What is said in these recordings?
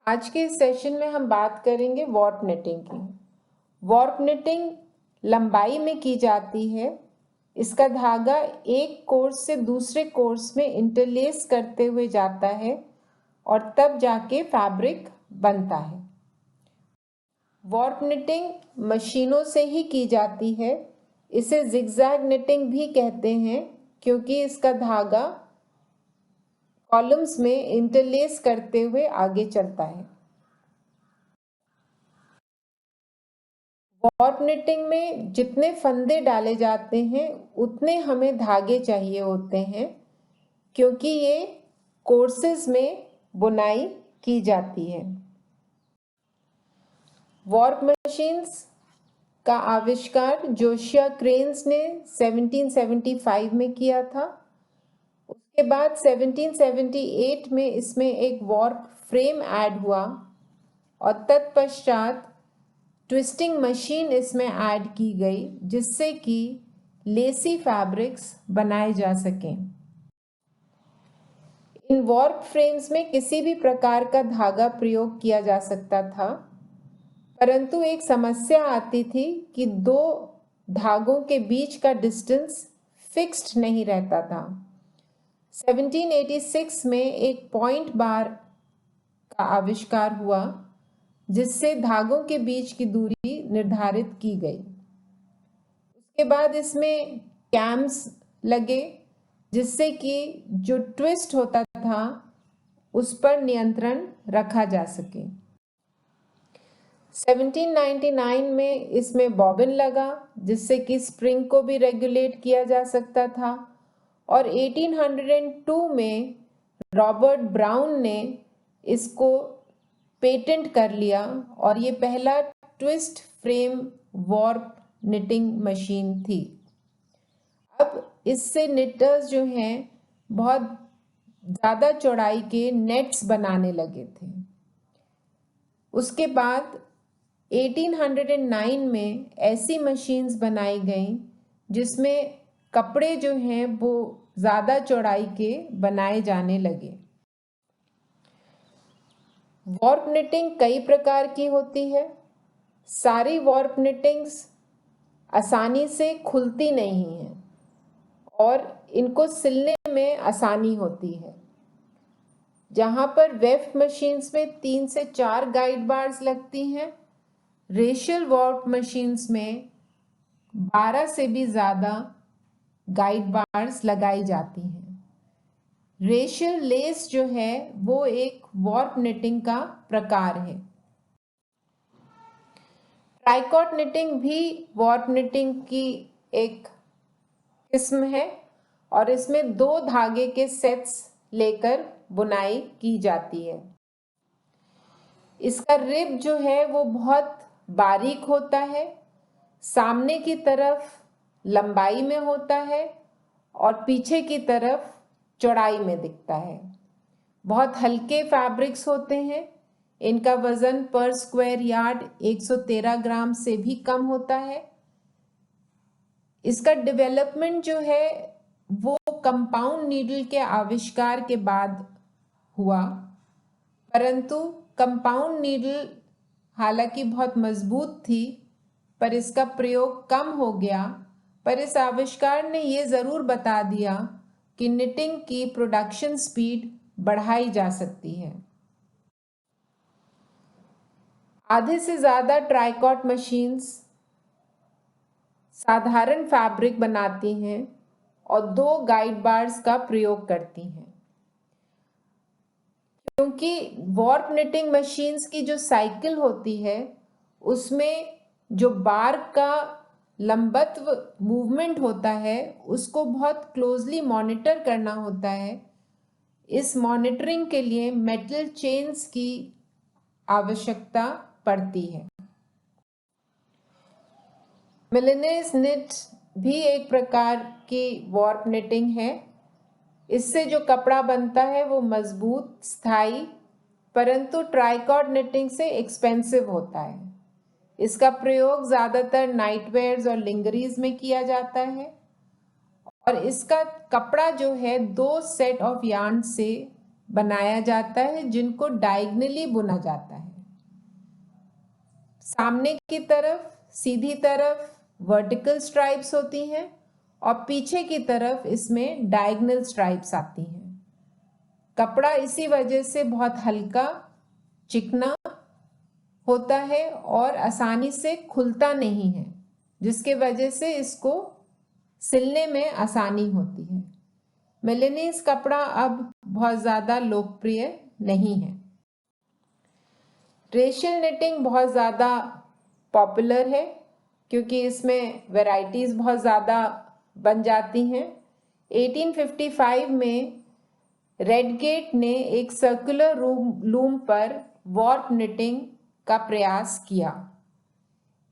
आज के इस सेशन में हम बात करेंगे वॉर्प निटिंग की। वॉर्प निटिंग लंबाई में की जाती है। इसका धागा एक कोर्स से दूसरे कोर्स में इंटरलेस करते हुए जाता है और तब जाके फैब्रिक बनता है। वॉर्प निटिंग मशीनों से ही की जाती है। इसे जिगजैग निटिंग भी कहते हैं क्योंकि इसका धागा कॉलम्स में इंटरलेस करते हुए आगे चलता है। वॉर्प निटिंग में जितने फंदे डाले जाते हैं उतने हमें धागे चाहिए होते हैं क्योंकि ये कोर्सेज में बुनाई की जाती है। वॉर्प मशीन्स का आविष्कार जोशिया क्रेन्स ने 1775 में किया था। उसके बाद 1778 में इसमें एक वॉर्प फ्रेम ऐड हुआ और तत्पश्चात ट्विस्टिंग मशीन इसमें ऐड की गई जिससे कि लेसी फैब्रिक्स बनाए जा सकें। इन वॉर्प फ्रेम्स में किसी भी प्रकार का धागा प्रयोग किया जा सकता था, परंतु एक समस्या आती थी कि दो धागों के बीच का डिस्टेंस फिक्स्ड नहीं रहता था। 1786 में एक पॉइंट बार का आविष्कार हुआ जिससे धागों के बीच की दूरी निर्धारित की गई। उसके बाद इसमें कैम्स लगे जिससे कि जो ट्विस्ट होता था उस पर नियंत्रण रखा जा सके। 1799 में इसमें बॉबिन लगा जिससे कि स्प्रिंग को भी रेगुलेट किया जा सकता था और 1802 में रॉबर्ट ब्राउन ने इसको पेटेंट कर लिया और ये पहला twist frame warp knitting machine थी। अब इससे निटर्स जो हैं बहुत ज़्यादा चौड़ाई के नेट्स बनाने लगे थे। उसके बाद 1809 में ऐसी मशीन्स बनाई गई जिसमें कपड़े जो हैं वो ज़्यादा चौड़ाई के बनाए जाने लगे। वॉर्प निटिंग कई प्रकार की होती है। सारी वॉर्प निटिंग्स आसानी से खुलती नहीं हैं और इनको सिलने में आसानी होती है। जहाँ पर वेफ्ट मशीन्स में 3 से 4 गाइड बार्स लगती हैं, रेशियल वॉर्प मशीन्स में 12 से भी ज़्यादा गाइड बार्स लगाई जाती हैं। रेशियल लेस जो है वो एक वॉर्प निटिंग का प्रकार है। ट्राइकॉट निटिंग भी वॉर्प निटिंग की एक किस्म है और इसमें 2 धागे के सेट्स लेकर बुनाई की जाती है। इसका रिब जो है वो बहुत बारीक होता है, सामने की तरफ लंबाई में होता है और पीछे की तरफ चौड़ाई में दिखता है। बहुत हल्के फैब्रिक्स होते हैं। इनका वजन पर स्क्वायर यार्ड 113 ग्राम से भी कम होता है। इसका डेवलपमेंट जो है वो कंपाउंड नीडल के आविष्कार के बाद हुआ, परंतु कंपाउंड नीडल हालांकि बहुत मजबूत थी पर इसका प्रयोग कम हो गया। पर इस आविष्कार ने ये ज़रूर बता दिया कि निटिंग की प्रोडक्शन स्पीड बढ़ाई जा सकती है। आधे से ज़्यादा ट्राइकॉट मशीन्स साधारण फैब्रिक बनाती हैं और 2 गाइड बार्स का प्रयोग करती हैं। क्योंकि वॉर्प निटिंग मशीन्स की जो साइकिल होती है उसमें जो बार का लंबत्व मूवमेंट होता है उसको बहुत क्लोजली मॉनिटर करना होता है। इस मॉनिटरिंग के लिए मेटल चेन्स की आवश्यकता पड़ती है। मिलनेस निट भी एक प्रकार की वॉर्प निटिंग है। इससे जो कपड़ा बनता है वो मजबूत, स्थायी, परंतु ट्राइकॉट निटिंग से एक्सपेंसिव होता है। इसका प्रयोग ज़्यादातर नाइटवेयर्स और लिंगरीज में किया जाता है और इसका कपड़ा जो है 2 सेट ऑफ यार्न से बनाया जाता है जिनको डायगनली बुना जाता है। सामने की तरफ सीधी तरफ वर्टिकल स्ट्राइप्स होती हैं और पीछे की तरफ इसमें डायगनल स्ट्राइप्स आती हैं। कपड़ा इसी वजह से बहुत हल्का चिकना होता है और आसानी से खुलता नहीं है, जिसके वजह से इसको सिलने में आसानी होती है। मिलेनिस कपड़ा अब बहुत ज़्यादा लोकप्रिय नहीं है। रेशियल निटिंग बहुत ज़्यादा पॉपुलर है क्योंकि इसमें वैरायटीज़ बहुत ज़्यादा बन जाती हैं। 1855 में रेडगेट ने एक सर्कुलर लूम पर वॉर्प निटिंग का प्रयास किया।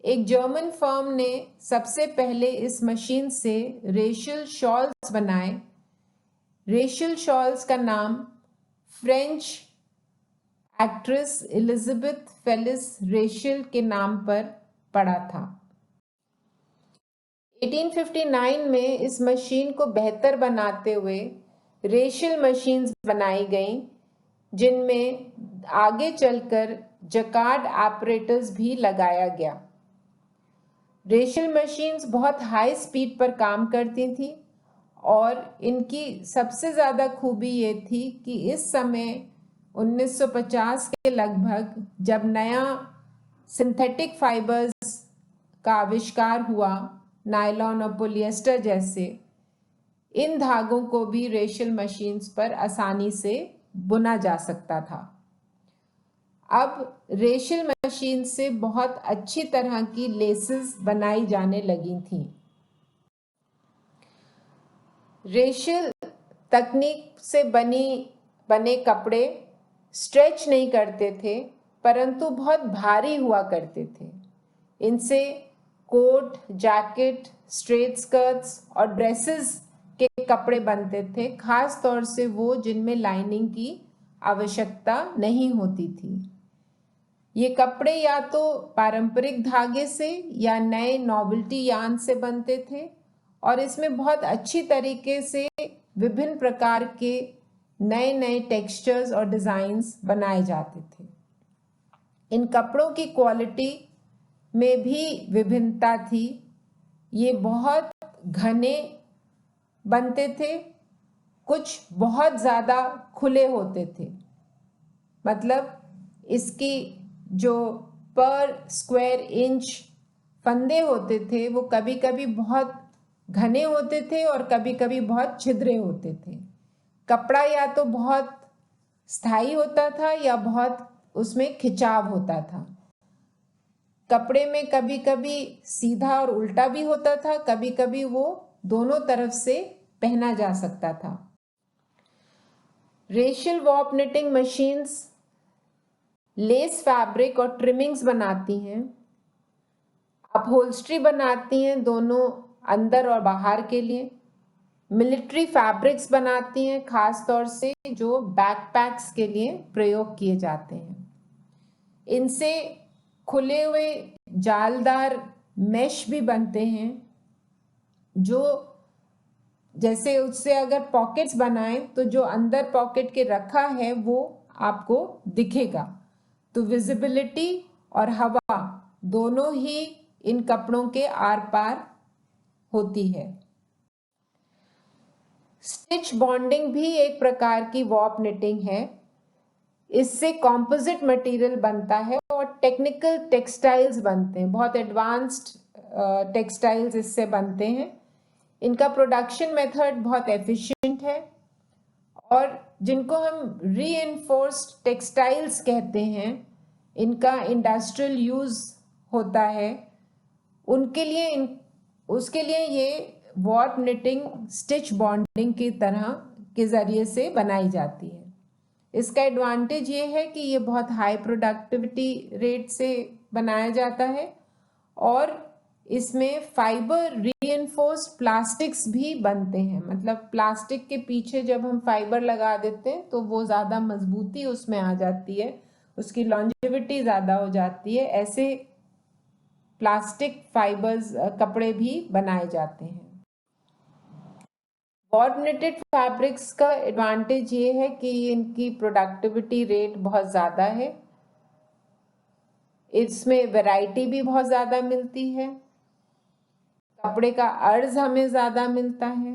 एक जर्मन फर्म ने सबसे पहले इस मशीन से रेशियल शॉल्स बनाए। रेशियल शॉल्स का नाम French actress Elisabeth Felix Rachel के नाम पर पड़ा था। 1859 में इस मशीन को बेहतर बनाते हुए रेशियल मशीन्स बनाई गईं, जिनमें आगे चलकर जकार्ड ऑपरेटर्स भी लगाया गया। रेशियल मशीन्स बहुत हाई स्पीड पर काम करती थी और इनकी सबसे ज़्यादा खूबी ये थी कि इस समय 1950 के लगभग जब नया सिंथेटिक फाइबर्स का आविष्कार हुआ, नायलॉन और पॉलिएस्टर जैसे, इन धागों को भी रेशियल मशीन्स पर आसानी से बुना जा सकता था। अब रेशियल मशीन से बहुत अच्छी तरह की लेसेस बनाई जाने लगी थीं। रेशियल तकनीक से बने कपड़े स्ट्रेच नहीं करते थे, परंतु बहुत भारी हुआ करते थे। इनसे कोट, जैकेट, स्ट्रेट स्कर्ट्स और ड्रेसेस के कपड़े बनते थे, खास तौर से वो जिनमें लाइनिंग की आवश्यकता नहीं होती थी। ये कपड़े या तो पारंपरिक धागे से या नए नॉवेल्टी यार्न से बनते थे और इसमें बहुत अच्छी तरीके से विभिन्न प्रकार के नए नए टेक्सचर्स और डिज़ाइंस बनाए जाते थे। इन कपड़ों की क्वालिटी में भी विभिन्नता थी। ये बहुत घने बनते थे, कुछ बहुत ज़्यादा खुले होते थे, मतलब इसकी जो पर स्क्वायर इंच फंदे होते थे वो कभी कभी बहुत घने होते थे और कभी कभी बहुत छिद्रे होते थे। कपड़ा या तो बहुत स्थायी होता था या बहुत उसमें खिंचाव होता था। कपड़े में कभी कभी सीधा और उल्टा भी होता था, कभी कभी वो दोनों तरफ से पहना जा सकता था। Racial warp knitting machines less fabric और ट्रिमिंग्स बनाती हैं, अपहोल्स्ट्री बनाती हैं दोनों अंदर और बाहर के लिए, मिलिट्री फैब्रिक्स बनाती हैं, खास तौर से जो बैकपैक्स के लिए प्रयोग किए जाते हैं। इनसे खुले हुए जालदार मेश भी बनते हैं, जो जैसे उससे अगर पॉकेट्स बनाएं तो जो अंदर पॉकेट के रखा है वो आपको दिखेगा। तो विजिबिलिटी और हवा दोनों ही इन कपड़ों के आर पार होती है। स्टिच बॉन्डिंग भी एक प्रकार की वॉर्प निटिंग है। इससे कॉम्पोजिट मटेरियल बनता है और टेक्निकल टेक्सटाइल्स बनते हैं, बहुत एडवांस्ड टेक्सटाइल्स इससे बनते हैं। इनका प्रोडक्शन मेथड बहुत एफिशिएंट है और जिनको हम रीइंफोर्स्ड टेक्सटाइल्स कहते हैं, इनका इंडस्ट्रियल यूज़ होता है, उसके लिए ये वॉर्प निटिंग स्टिच बॉन्डिंग की तरह के ज़रिए से बनाई जाती है। इसका एडवांटेज ये है कि ये बहुत हाई प्रोडक्टिविटी रेट से बनाया जाता है और इसमें फाइबर रीइंफोर्स्ड प्लास्टिक्स भी बनते हैं, मतलब प्लास्टिक के पीछे जब हम फाइबर लगा देते हैं तो वो ज़्यादा मजबूती उसमें आ जाती है, उसकी लॉन्जेविटी ज़्यादा हो जाती है। ऐसे प्लास्टिक फाइबर्स कपड़े भी बनाए जाते हैं। वॉर्प निटेड फैब्रिक्स का एडवांटेज ये है कि इनकी प्रोडक्टिविटी रेट बहुत ज़्यादा है, इसमें वैरायटी भी बहुत ज़्यादा मिलती है, कपड़े का अर्ज हमें ज़्यादा मिलता है,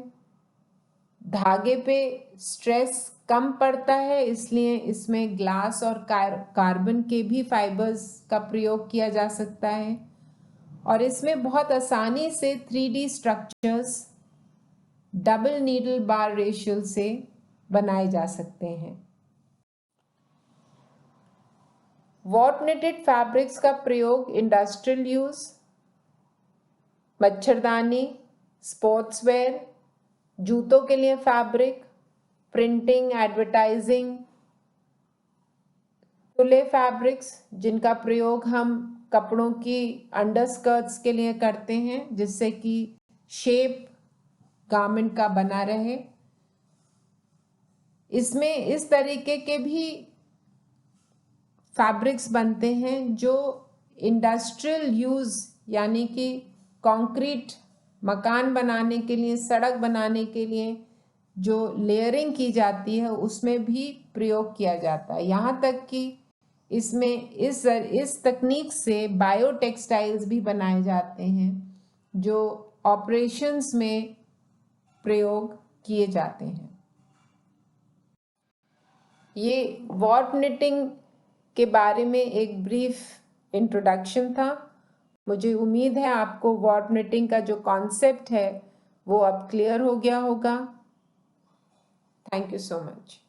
धागे पे स्ट्रेस कम पड़ता है, इसलिए इसमें ग्लास और कार्बन के भी फाइबर्स का प्रयोग किया जा सकता है, और इसमें बहुत आसानी से 3D स्ट्रक्चर्स डबल नीडल बार रेशियो से बनाए जा सकते हैं। वॉर्प निटेड फैब्रिक्स का प्रयोग इंडस्ट्रियल यूज, मच्छरदानी, स्पोर्ट्सवेयर, जूतों के लिए फैब्रिक, प्रिंटिंग, एडवर्टाइजिंग, तुले फैब्रिक्स जिनका प्रयोग हम कपड़ों की अंडरस्कर्ट्स के लिए करते हैं जिससे कि शेप गारमेंट का बना रहे। इसमें इस तरीके के भी फैब्रिक्स बनते हैं जो इंडस्ट्रियल यूज यानी कि कंक्रीट मकान बनाने के लिए, सड़क बनाने के लिए जो लेयरिंग की जाती है उसमें भी प्रयोग किया जाता है। यहाँ तक कि इसमें इस तकनीक से बायो टेक्सटाइल्स भी बनाए जाते हैं जो ऑपरेशंस में प्रयोग किए जाते हैं। ये वॉर्प निटिंग के बारे में एक ब्रीफ इंट्रोडक्शन था। मुझे उम्मीद है आपको वॉर्प निटिंग का जो कॉन्सेप्ट है वो अब क्लियर हो गया होगा। Thank you so much.